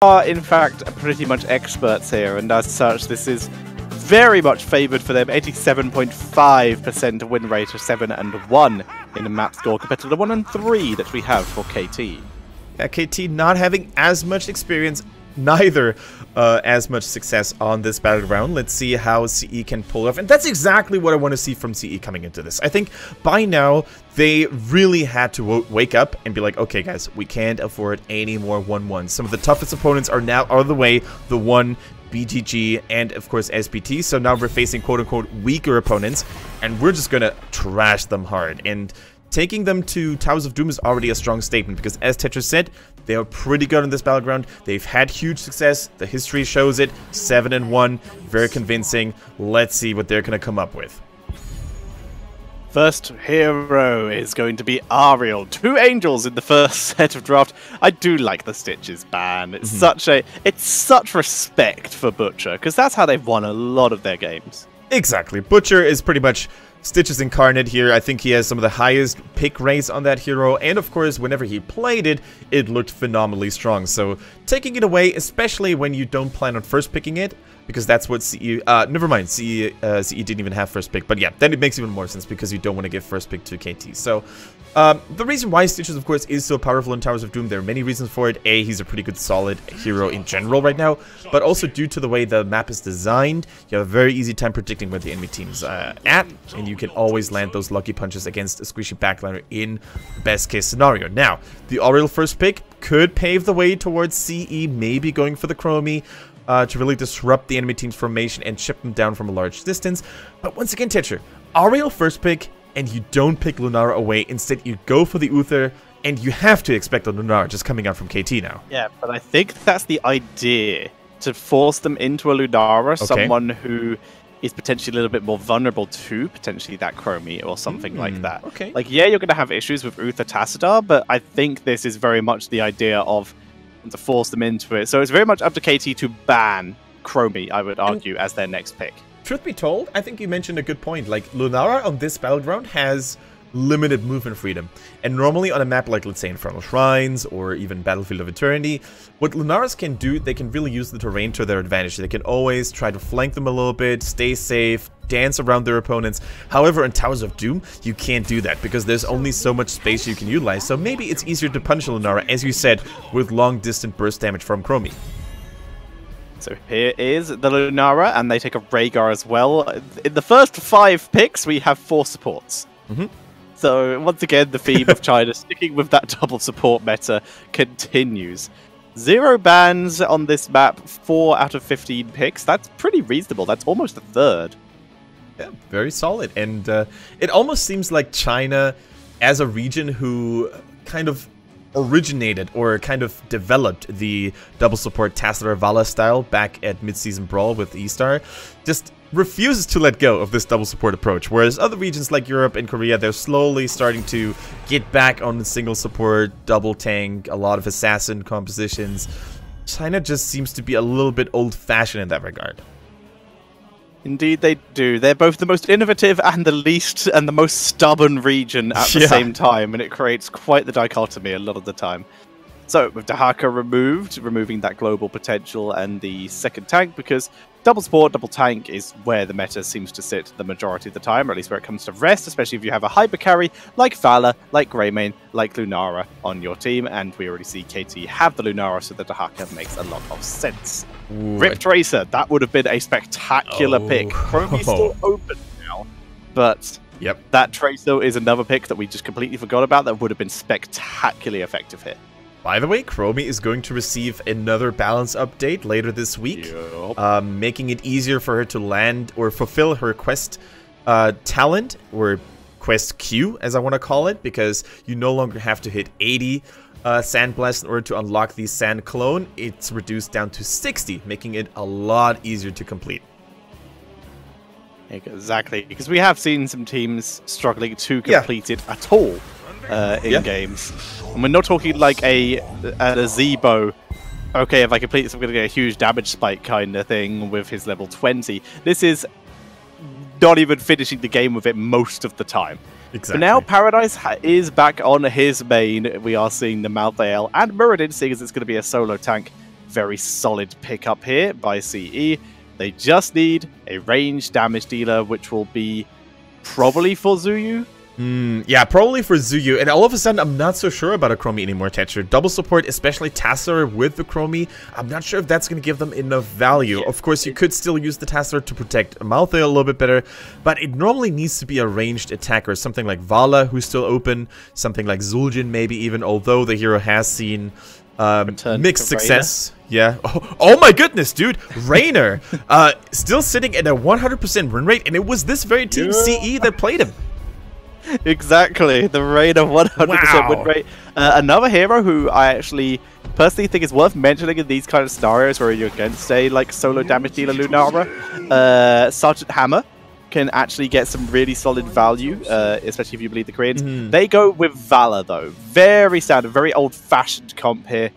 are in fact pretty much experts here, and as such, this is very much favoured for them. 87.5% win rate of 7-1 in the map score compared to the 1-3 that we have for KT. Yeah, KT not having as much experience, neither as much success on this battleground. Let's see how CE can pull off, and that's exactly what I want to see from CE coming into this. I think by now they really had to wake up and be like, okay guys, we can't afford any more 1-1s. Some of the toughest opponents are now out of the way, the 1, BGG, and of course SPT, so now we're facing quote-unquote weaker opponents, and we're just gonna trash them hard. And taking them to Towers of Doom is already a strong statement, because as Tetris said, they are pretty good on this battleground. They've had huge success. The history shows it. 7-1. Very convincing. Let's see what they're going to come up with. First hero is going to be Ariel. 2 angels in the first set of draft. I do like the Stitches ban. It's such respect for Butcher, because that's how they've won a lot of their games. Exactly. Butcher is pretty much Stitches incarnate here. I think he has some of the highest pick rates on that hero, and of course whenever he played it, it looked phenomenally strong. So taking it away, especially when you don't plan on first picking it, because that's what CE, never mind, CE didn't even have first pick, but yeah, then it makes even more sense because you don't want to give first pick to KT. So the reason why Stitches, of course, is so powerful in Towers of Doom, there are many reasons for it. A, he's a pretty good solid hero in general right now, but also due to the way the map is designed, you have a very easy time predicting where the enemy team's at, and you can always land those lucky punches against a squishy backliner in best case scenario. Now, the Oriel first pick could pave the way towards CE, maybe going for the Chromie, to really disrupt the enemy team's formation and chip them down from a large distance. But once again, Tetra, Ariel first pick, and you don't pick Lunara away. Instead, you go for the Uther, and you have to expect a Lunara just coming out from KT now. Yeah, but I think that's the idea, to force them into a Lunara, someone who is potentially a little bit more vulnerable to potentially that Chromie or something like that. Okay. Like, yeah, you're going to have issues with Uther Tassadar, but I think this is very much the idea of to force them into it. So it's very much up to KT to ban Chromie, I would argue, as their next pick. Truth be told, I think you mentioned a good point. Like, Lunara on this battleground has limited movement freedom. And normally on a map like, let's say, Infernal Shrines or even Battlefield of Eternity, what Lunaras can do, they can really use the terrain to their advantage. They can always try to flank them a little bit, stay safe, dance around their opponents. However, in Towers of Doom, you can't do that because there's only so much space you can utilize. So maybe it's easier to punish a Lunara, as you said, with long-distance burst damage from Chromie. So here is the Lunara, and they take a Rhaegar as well. In the first 5 picks, we have 4 supports. So once again, the theme of China sticking with that double support meta continues. 0 bans on this map, 4 out of 15 picks. That's pretty reasonable. That's almost a third. Yeah, very solid. And it almost seems like China, as a region who kind of originated or kind of developed the double support Tassadar Vala style back at Mid-Season Brawl with E-Star, just refuses to let go of this double support approach, whereas other regions like Europe and Korea, they're slowly starting to get back on the single support, double tank, a lot of assassin compositions. China just seems to be a little bit old-fashioned in that regard. Indeed they do. They're both the most innovative and the least and the most stubborn region at the same time, and it creates quite the dichotomy a lot of the time. So, with Dahaka removing that global potential and the second tank, because double support, double tank is where the meta seems to sit the majority of the time, or at least where it comes to rest, especially if you have a hyper carry like Vala, like Greymane, like Lunara on your team, and we already see KT have the Lunara, so the Dahaka makes a lot of sense. Ooh, Rip Tracer, that would have been a spectacular pick. Chromie's still open now, but that Tracer is another pick that we just completely forgot about that would have been spectacularly effective here. By the way, Chromie is going to receive another balance update later this week, making it easier for her to land or fulfill her quest talent, or quest queue, as I want to call it, because you no longer have to hit 80 Sandblast in order to unlock the Sand Clone. It's reduced down to 60, making it a lot easier to complete. Exactly, because we have seen some teams struggling to complete it at all in games. And we're not talking like a Zebo, okay, if I complete this I'm going to get a huge damage spike kind of thing with his level 20. This is not even finishing the game with it most of the time. Exactly. But now Paradise is back on his main. We are seeing the Malthael and Muradin, seeing as it's going to be a solo tank, Very solid pickup here by CE. They just need a ranged damage dealer, which will be probably for Zuyu. Yeah, probably for Zuyu. And all of a sudden, I'm not so sure about a Chromie anymore, Tetcher. Double support, especially Tassadar with the Chromie. I'm not sure if that's going to give them enough value. Of course, you could still use the Tassadar to protect Malthael a little bit better, but it normally needs to be a ranged attacker. Something like Vala, who's still open. Something like Zul'jin, maybe even, although the hero has seen mixed success. Yeah. Oh my goodness, dude. Raynor, still sitting at a 100% win rate, and it was this very team CE that played him. Exactly, the Raynor 100% win rate. Another hero who I actually personally think is worth mentioning in these kind of scenarios where you're against a like solo damage dealer Lunara, Sergeant Hammer can actually get some really solid value, especially if you believe the Koreans. They go with Valor though, very standard, very old-fashioned comp here,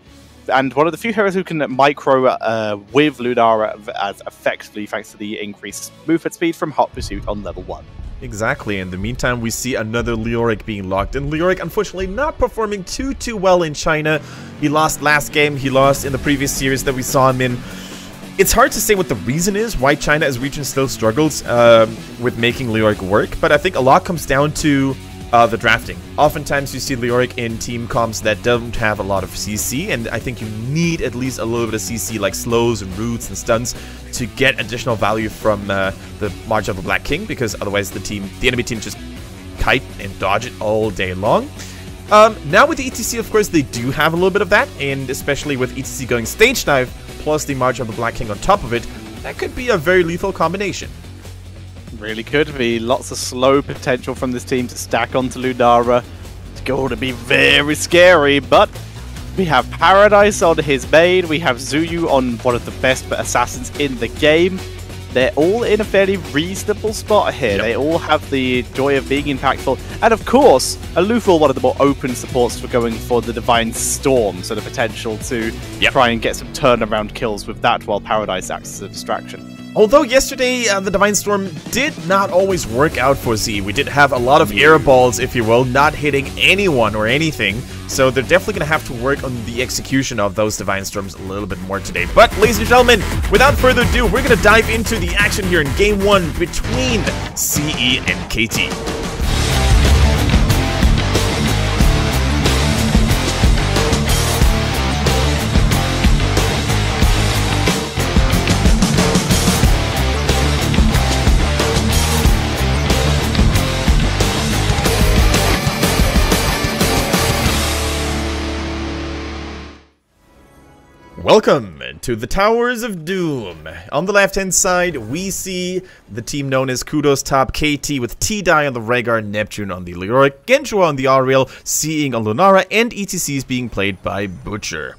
and one of the few heroes who can micro with Lunara as effectively thanks to the increased movement speed from Hot Pursuit on level 1. Exactly. In the meantime, we see another Leoric being locked in. Leoric, unfortunately, not performing too well in China. He lost last game. He lost in the previous series that we saw him in. It's hard to say what the reason is why China as region still struggles with making Leoric work, but I think a lot comes down to the drafting. Oftentimes you see Leoric in team comps that don't have a lot of CC, and I think you need at least a little bit of CC like slows and roots and stuns to get additional value from the March of the Black King, because otherwise the enemy team just kite and dodge it all day long. Now with the ETC, of course, they do have a little bit of that, and especially with ETC going Stage Dive plus the March of the Black King on top of it, that could be a very lethal combination. Really could be. Lots of slow potential from this team to stack onto Lunara. It's going to be very scary, but we have Paradise on his main, we have Zuyu on one of the best assassins in the game. They're all in a fairly reasonable spot here. Yep. They all have the joy of being impactful. And of course, Alufal, one of the more open supports for going for the Divine Storm, so the potential to try and get some turnaround kills with that while Paradise acts as a distraction. Although yesterday, the Divine Storm did not always work out for Z. We did have a lot of air balls, if you will, not hitting anyone or anything. So they're definitely going to have to work on the execution of those Divine Storms a little bit more today. But, ladies and gentlemen, without further ado, we're going to dive into the action here in Game 1 between CE and KT. Welcome to the Towers of Doom. On the left-hand side, we see the team known as Kudos Top, KT with T-Die on the Rhaegar, Neptune on the Leoric, Genshua on the Ariel, Seeing on Lunara, and ETCs being played by Butcher.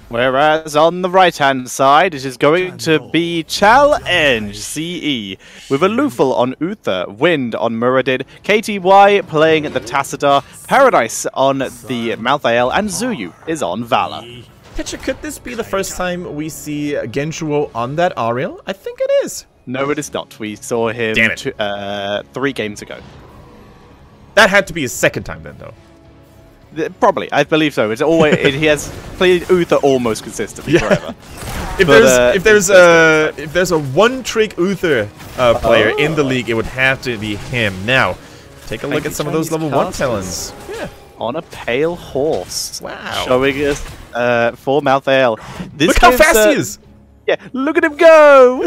Whereas on the right-hand side, it is going to be Challenge CE, with Alufal on Uther, Wind on Muradin, KTY playing the Tassadar, Paradise on the Malthael, and Zuyu is on Valor. Tetcher, could this be the first time we see Genshuo on that Ariel? I think it is. No, it is not. We saw him 3 games ago. That had to be his second time then, though. Probably, I believe so. It's always he has played Uther almost consistently forever. If there's a one-trick Uther player in the league, it would have to be him. Now, take a look at some of those level 1 talents. Yeah, on a pale horse. Wow, showing us for Malthael. Look how fast he is. Yeah, look at him go!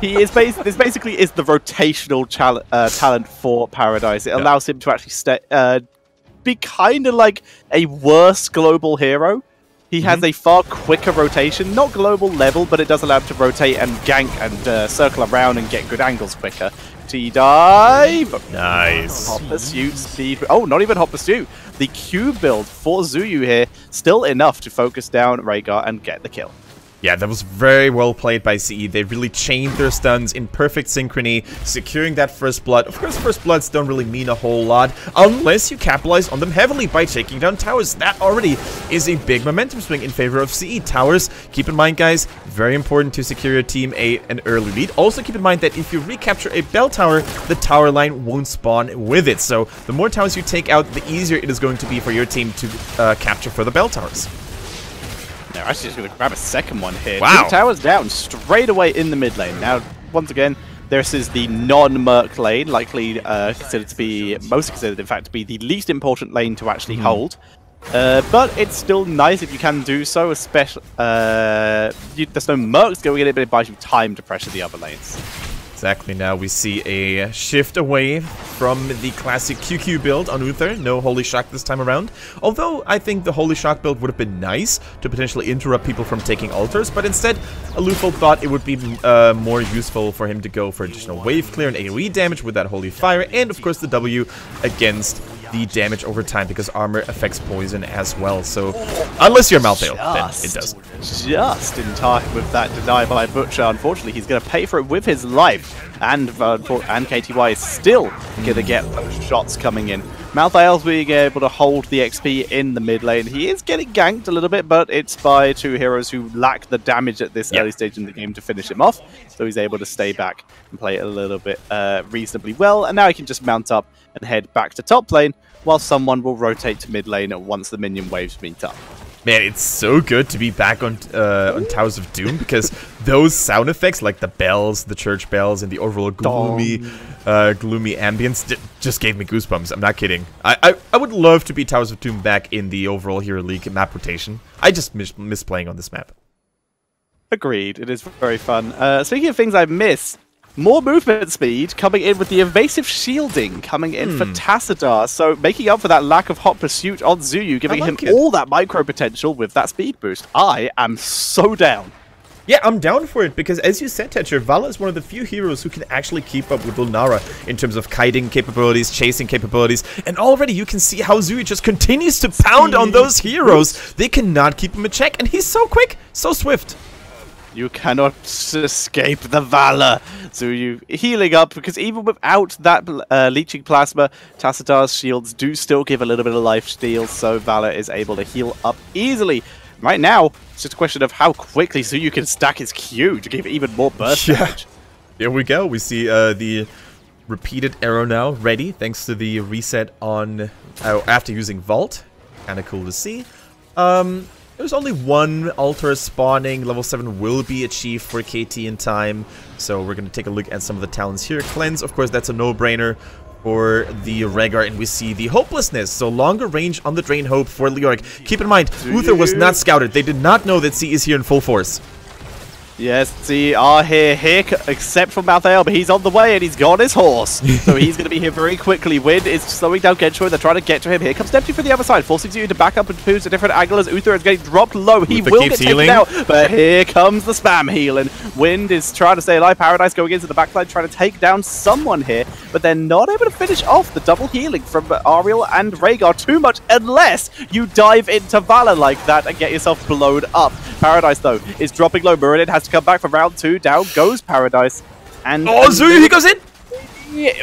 He is this basically is the rotational talent for Paradise. It allows him to actually be kind of like a worse global hero. He has a far quicker rotation, not global level, but it does allow him to rotate and gank and circle around and get good angles quicker. T-Dive! Nice. Hot Pursuit, speed. Oh, not even Hot Pursuit. The Q build for Zuyu here, still enough to focus down Rhaegar and get the kill. Yeah, that was very well played by CE. They really chained their stuns in perfect synchrony, securing that first blood. Of course, first bloods don't really mean a whole lot, unless you capitalize on them heavily by taking down towers. That already is a big momentum swing in favor of CE. Towers, keep in mind, guys, very important to secure your team an early lead. Also, keep in mind that if you recapture a bell tower, the tower line won't spawn with it. So, the more towers you take out, the easier it is going to be for your team to capture for the bell towers. They're actually just going to grab a second one here. Wow. 2 towers down straight away in the mid lane. Now, once again, this is the non-Merc lane, likely considered to be, most considered in fact, to be the least important lane to actually hold. But it's still nice if you can do so, especially there's no Mercs going in it, but it buys you time to pressure the other lanes. Exactly, now we see a shift away from the classic QQ build on Uther. No Holy Shock this time around. Although I think the Holy Shock build would have been nice to potentially interrupt people from taking altars, but instead Alufal thought it would be more useful for him to go for additional wave clear and AoE damage with that Holy Fire, and of course the W against the damage over time, because armor affects poison as well. So unless you're Malthael, then it does. Just in time with that deny by Butcher. Unfortunately, he's going to pay for it with his life, and KTY is still going to get those shots coming in. Malthael's being able to hold the XP in the mid lane. He is getting ganked a little bit, but it's by 2 heroes who lack the damage at this early stage in the game to finish him off. So he's able to stay back and play it a little bit reasonably well. And now he can just mount up and head back to top lane, while someone will rotate to mid lane once the minion waves meet up. Man, it's so good to be back on Towers of Doom, because those sound effects, like the bells, the church bells, and the overall gloomy ambience, just gave me goosebumps. I'm not kidding. I would love to be Towers of Doom back in the overall Hero League map rotation. I just miss playing on this map. Agreed. It is very fun. Speaking of things I miss, more movement speed coming in with the evasive shielding coming in for Tassadar. So making up for that lack of hot pursuit on Zuyu, giving him all that micro potential with that speed boost. I am so down. Yeah, I'm down for it, because as you said, Tetcher, Vala is one of the few heroes who can actually keep up with Lunara in terms of kiting capabilities, chasing capabilities, and already you can see how Zuyu just continues to pound on those heroes. They cannot keep him in check, and he's so quick, so swift. You cannot escape the Valor. So you healing up, because even without that leeching plasma, Tassadar's shields do still give a little bit of life steal, so Valor is able to heal up easily. Right now, it's just a question of how quickly Zuyu can stack his Q to give even more burst damage. Here we go. We see the repeated arrow now ready, thanks to the reset on after using Vault. Kind of cool to see. There's only one altar spawning. Level 7 will be achieved for KT in time. So we're going to take a look at some of the talents here. Cleanse, of course, that's a no-brainer for the Rhaegar. And we see the Hopelessness. So longer range on the Drain Hope for Leoric. Keep in mind, Uther was not scouted. They did not know that C is here in full force. Yes, C are here, except for Malthael, but he's on the way and he's got his horse. So he's going to be here very quickly. Wind is slowing down Gensho. They're trying to get to him. Here comes Neptune from the other side, forcing Zuyu to back up and choose a different angle as Uther is getting dropped low. He will get taken out, but here comes the spam healing. Wind is trying to stay alive. Paradise going into the backside, trying to take down someone here, but they're not able to finish off the double healing from Ariel and Rhaegar too much unless you dive into Valor like that and get yourself blown up. Paradise, though, is dropping low. Muradin has to come back for round 2. Down goes Paradise. And Zuyu, he goes in!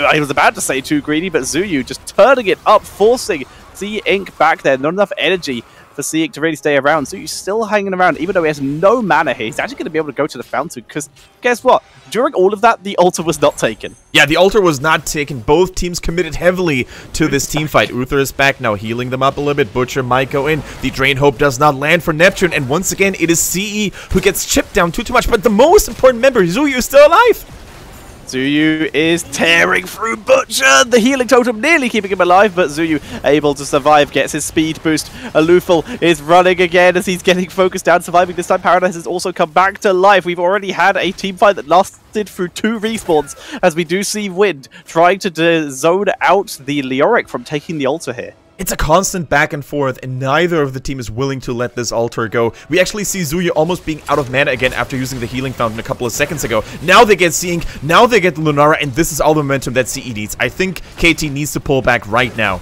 I was about to say too greedy, but Zuyu just turning it up, forcing C Inc back there. Not enough energy for C Inc to really stay around. Zuyu's still hanging around, even though he has no mana here. He's actually going to be able to go to the fountain, because guess what? During all of that, the altar was not taken. Yeah, the altar was not taken. Both teams committed heavily to this team fight. Uther is back now, healing them up a little bit. Butcher might go in. The Drain Hope does not land for Neptune, and once again, it is CE who gets chipped down too much. But the most important member, Zuyu, is still alive. Zuyu is tearing through Butcher. The healing totem nearly keeping him alive, but Zuyu able to survive, gets his speed boost. Alufal is running again as he's getting focused down, surviving this time. Paradise has also come back to life. We've already had a team fight that lasted through 2 respawns, as we do see Wind trying to zone out the Leoric from taking the altar here. It's a constant back and forth, and neither of the team is willing to let this altar go. We actually see Zuyu almost being out of mana again after using the healing fountain a couple of seconds ago. Now they get Seeing, now they get Lunara, and this is all the momentum that CE needs. I think KT needs to pull back right now.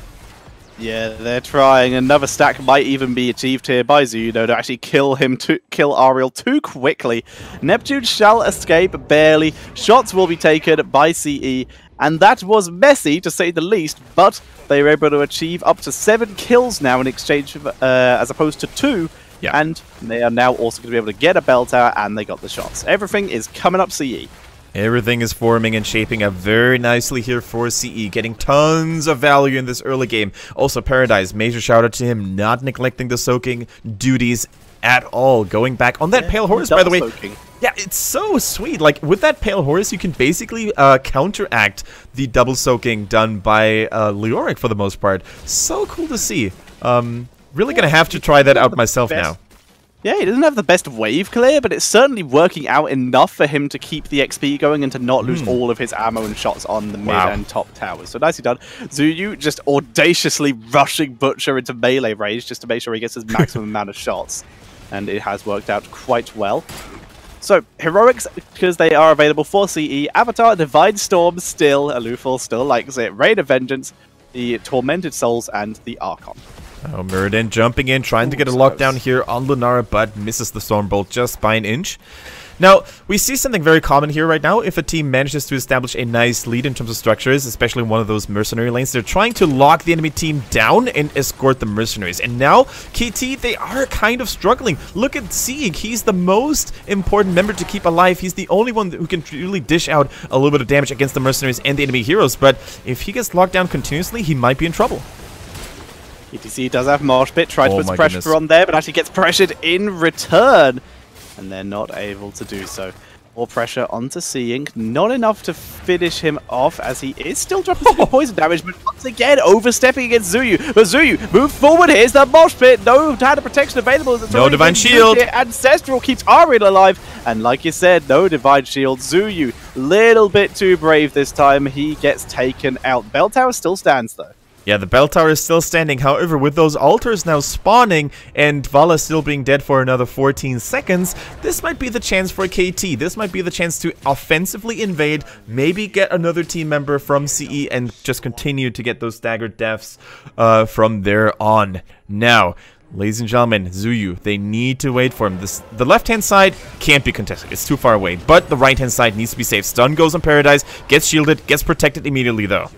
Yeah, they're trying. Another stack might even be achieved here by Zuyu, though, to actually kill Ariel too quickly. Neptune shall escape, barely. Shots will be taken by CE, and that was messy, to say the least, but they were able to achieve up to 7 kills now in exchange of, as opposed to 2, and they are now also going to be able to get a bell tower, and they got the shots. Everything is coming up CE. Everything is forming and shaping up very nicely here for CE, getting tons of value in this early game. Also, Paradise, major shout out to him, not neglecting the soaking duties at all. Going back on that Pale Horse, by the way. Soaking. Yeah, it's so sweet. Like, with that Pale Horse, you can basically counteract the double soaking done by Leoric for the most part. So cool to see. Really gonna have to try that out myself now. Yeah, he doesn't have the best wave clear, but it's certainly working out enough for him to keep the XP going and to not lose all of his ammo and shots on the mid and top towers. So nicely done. Zuyu just audaciously rushing Butcher into melee range just to make sure he gets his maximum amount of shots. And it has worked out quite well. So, heroics, because they are available for CE, Avatar, Divine Storm still, Alufal still likes it, Rain of Vengeance, the Tormented Souls, and the Archon. Oh, Muradin jumping in, trying to get a lockdown here on Lunara, but misses the Stormbolt just by an inch. Now, we see something very common here right now. If a team manages to establish a nice lead in terms of structures, especially one of those mercenary lanes, they're trying to lock the enemy team down and escort the mercenaries. And now, KT, they are kind of struggling. Look at Sieg. He's the most important member to keep alive. He's the only one who can really dish out a little bit of damage against the mercenaries and the enemy heroes. But if he gets locked down continuously, he might be in trouble. ETC does have Marsh Pit, tries to put pressure on there, but actually gets pressured in return. And they're not able to do so. More pressure onto Seeing. Not enough to finish him off as he is still dropping some poison damage, but once again overstepping against Zuyu. But Zuyu, move forward. Here's the Mosh Pit. No hand of protection available. No Divine Shield. Ancestral keeps Ariel alive. And like you said, no Divine Shield. Zuyu, little bit too brave this time. He gets taken out. Bell Tower still stands though. Yeah, the bell tower is still standing. However, with those altars now spawning and Vala still being dead for another 14 seconds, this might be the chance for KT. This might be the chance to offensively invade, maybe get another team member from CE and just continue to get those staggered deaths from there on. Now, ladies and gentlemen, Zuyu, they need to wait for him. The left-hand side can't be contested. It's too far away. But the right-hand side needs to be safe. Stun goes on Paradise, gets shielded, gets protected immediately though.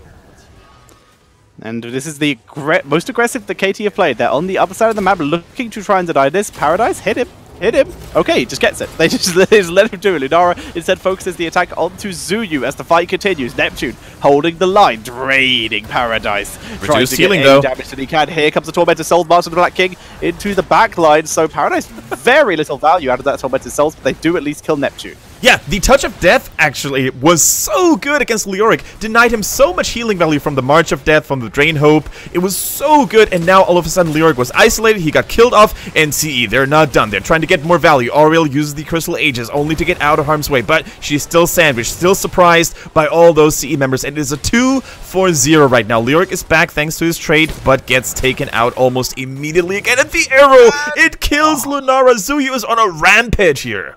And this is the most aggressive the KT have played. They're on the other side of the map looking to try and deny this. Paradise, hit him. Hit him. Okay, he just gets it. They just let him do it. Lunara instead focuses the attack onto Zuyu as the fight continues. Neptune holding the line, draining Paradise. Trying to get any damage that he can. Here comes the Tormented Souls, Master of the Black King into the back line. So Paradise, very little value out of that Tormented Souls, but they do at least kill Neptune. Yeah, the Touch of Death actually was so good against Leoric. Denied him so much healing value from the March of Death, from the Drain Hope. It was so good, and now all of a sudden Leoric was isolated, he got killed off, and CE, they're not done. They're trying to get more value. Auriel uses the Crystal Aegis only to get out of harm's way, but she's still sandwiched, still surprised by all those CE members, and it is a 2-4-0 right now. Leoric is back thanks to his trade, but gets taken out almost immediately again, and the arrow, it kills Lunara. Zuyu is on a rampage here.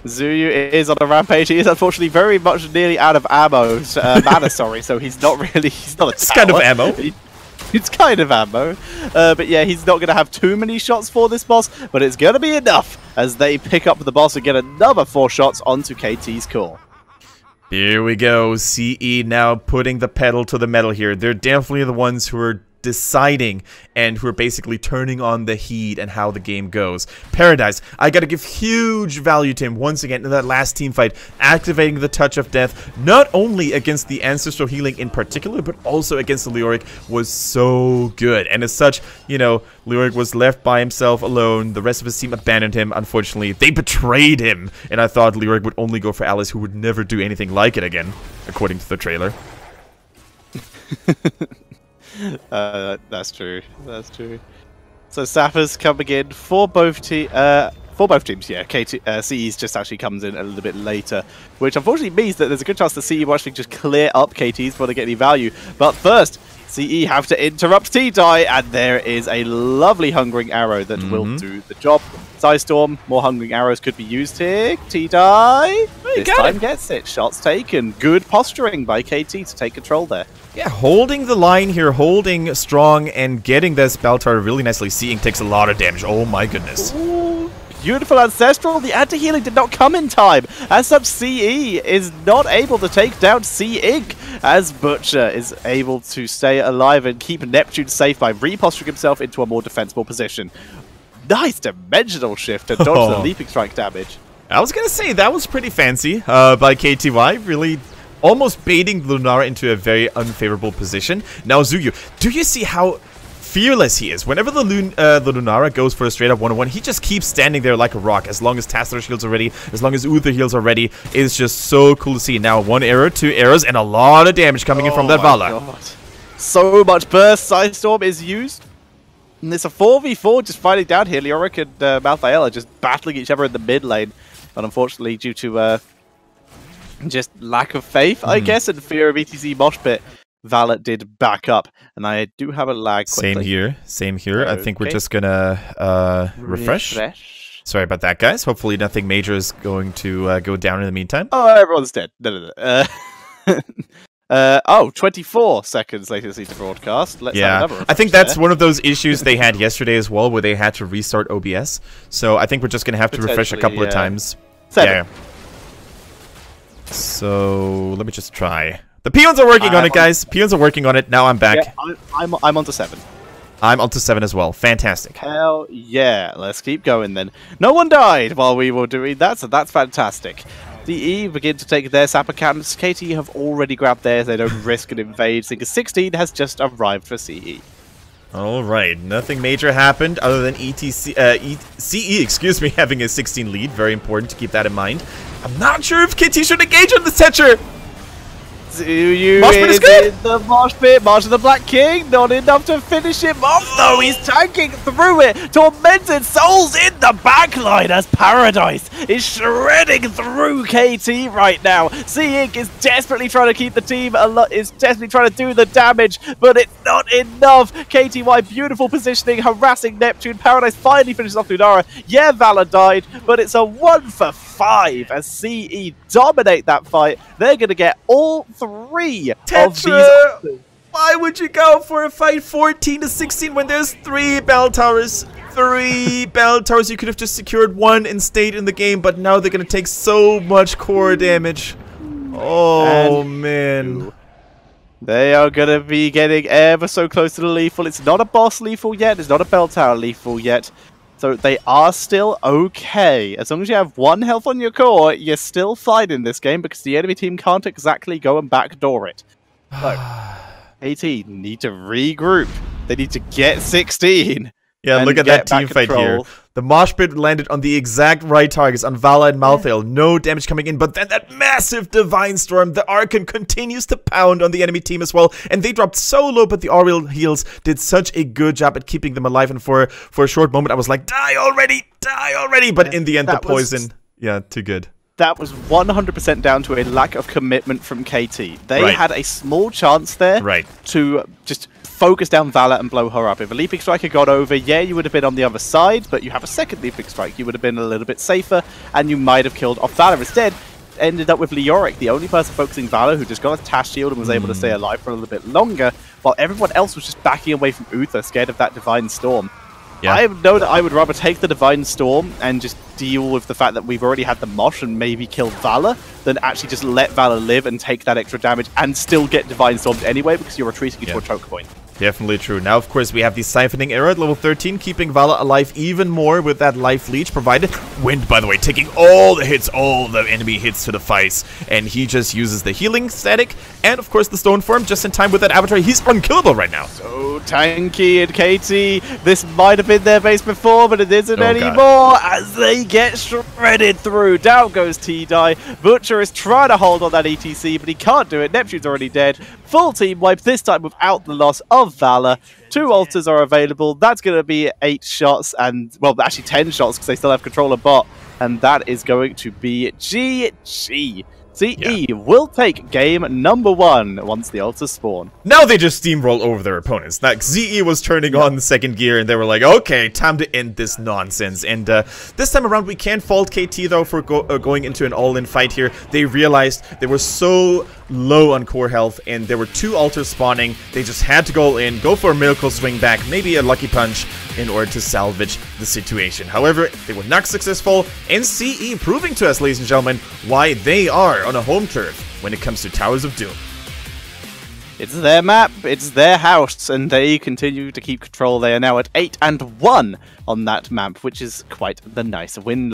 Zuyu is on a rampage. He is unfortunately very much nearly out of ammo, mana, sorry, so he's not really, he's not a It's kind of ammo. It's kind of ammo, but yeah, he's not going to have too many shots for this boss, but it's going to be enough as they pick up the boss and get another 4 shots onto KT's core. Here we go, CE now putting the pedal to the metal here. They're definitely the ones who are deciding and who are basically turning on the heat and how the game goes. Paradise, I gotta give huge value to him once again in that last team fight, activating the Touch of Death, not only against the Ancestral Healing in particular, but also against the Leoric, was so good. And as such, you know, Leoric was left by himself alone, the rest of his team abandoned him, unfortunately. They betrayed him, and I thought Leoric would only go for Alice, who would never do anything like it again, according to the trailer. That's true. That's true. So Sappers coming in for both teams. Yeah, CE's just actually comes in a little bit later, which unfortunately means that there's a good chance that CE will actually just clear up KT's before they get any value. But first, CE have to interrupt T-Die, and there is a lovely Hungering Arrow that will do the job. Storm, more Hungering Arrows could be used here. T-Die, this time gets it. Shots taken. Good posturing by KT to take control there. Yeah, holding the line here, holding strong, and getting this Bell Tower really nicely. Seeing takes a lot of damage. Oh my goodness. Ooh, beautiful Ancestral. The anti-healing did not come in time. As such, CE is not able to take down C-Inc. as Butcher is able to stay alive and keep Neptune safe by reposturing himself into a more defensible position. Nice dimensional shift to dodge the Leaping Strike damage. I was going to say, that was pretty fancy by KTY. Really almost baiting Lunara into a very unfavorable position. Now, Zuyu, do you see how fearless he is. Whenever the Lunara goes for a straight up 1-on-1, he just keeps standing there like a rock. As long as Tassadar shields are ready, as long as Uther heals are ready, it's just so cool to see. Now 1 arrow, 2 arrows, and a lot of damage coming in from that Vala. God. So much burst. Sidestorm is used. And it's a 4v4 just fighting down here. Leoric and Malthael are just battling each other in the mid lane. But unfortunately, due to just lack of faith, I guess, and fear of ETC mosh pit, Vala did back up. And I do have a lag quickly. Same here. Same here. Okay. I think we're just gonna refresh. Sorry about that, guys. Hopefully nothing major is going to go down in the meantime. Oh, everyone's dead. No. Oh, 24 seconds latency to broadcast. Let's have another I think that's one of those issues they had yesterday as well, where they had to restart OBS. So I think we're just going to have to refresh a couple of times. 7. Yeah. So let me just try. The peons are working on it, guys. Peons are working on it. Now I'm back. Yeah, I'm on to 7. I'm on to 7 as well. Fantastic. Hell yeah. Let's keep going then. No one died while we were doing that, so that's fantastic. DE begin to take their sap accounts. KT have already grabbed theirs. They don't risk an invade. Sinker 16 has just arrived for CE. Alright, nothing major happened other than CE, excuse me, having a 16 lead. Very important to keep that in mind. I'm not sure if KT should engage on the Tetcher. Mosh pit is good! The mosh pit, March of the Black King, not enough to finish him off though, he's tanking through it! Tormented Souls in the backline as Paradise is shredding through KT right now. C-Inc is desperately trying to keep the team is desperately trying to do the damage, but it's not enough! KTY, beautiful positioning, harassing Neptune. Paradise finally finishes off Lunara. Yeah, Vala died, but it's a 1 for 5 as CE dominate that fight. They're going to get all 3 of these. Why would you go for a fight 14 to 16 when there's 3 bell towers? 3 bell towers. You could have just secured 1 and stayed in the game, but now they're going to take so much core damage. Oh, man. They are going to be getting ever so close to the lethal. It's not a boss lethal yet. It's not a bell tower lethal yet. So they are still okay. As long as you have 1 health on your core, you're still fine in this game because the enemy team can't exactly go and backdoor it. So, AT need to regroup. They need to get 16. Yeah, look at that team fight here. The mosh pit landed on the exact right targets on Vala and Malthael. No damage coming in, but then that massive Divine Storm. The Archon continues to pound on the enemy team as well, and they dropped so low, but the Auriel heals did such a good job at keeping them alive, and for a short moment I was like, die already! Die already! But in the end, the poison, yeah, too good. That was 100% down to a lack of commitment from KT. They had a small chance there to just focus down Vala and blow her up. If a Leaping Striker got over, yeah, you would have been on the other side, but you have a second Leaping Strike. You would have been a little bit safer, and you might have killed off Vala. Instead, ended up with Leoric, the only person focusing Vala, who just got a Tash Shield and was able to stay alive for a little bit longer, while everyone else was just backing away from Uther, scared of that Divine Storm. Yeah. I know that I would rather take the Divine Storm and just deal with the fact that we've already had the Mosh and maybe kill Vala than actually just let Vala live and take that extra damage and still get Divine Stormed anyway because you're retreating into a choke point. Definitely true. Now, of course, we have the Siphoning Arrow at level 13, keeping Vala alive even more with that Life Leech provided. Wind, by the way, taking all the hits, all the enemy hits to the face, and he just uses the healing static, and of course the Stone Form just in time with that Avatar. He's unkillable right now. So tanky, and KT, this might have been their base before, but it isn't anymore, as they get shredded through. Down goes T-Die. Butcher is trying to hold on that ETC, but he can't do it. Neptune's already dead. Full team wipe, this time without the loss of Vala. 2 altars are available. That's going to be 8 shots, and, well, actually 10 shots because they still have control of bot. And that is going to be GG. CE will take game number 1 once the altars spawn. Now they just steamroll over their opponents. Like, ZE was turning on the second gear, and they were like, okay, time to end this nonsense. And this time around, we can't fault KT, though, for going into an all-in fight here. They realized they were so low on core health, and there were 2 altars spawning. They just had to go in, go for a miracle swing back, maybe a lucky punch, in order to salvage the situation. However, they were not successful, and CE proving to us, ladies and gentlemen, why they are on a home turf when it comes to Towers of Doom. It's their map, it's their house, and they continue to keep control. They are now at 8-1 on that map, which is quite the nice win.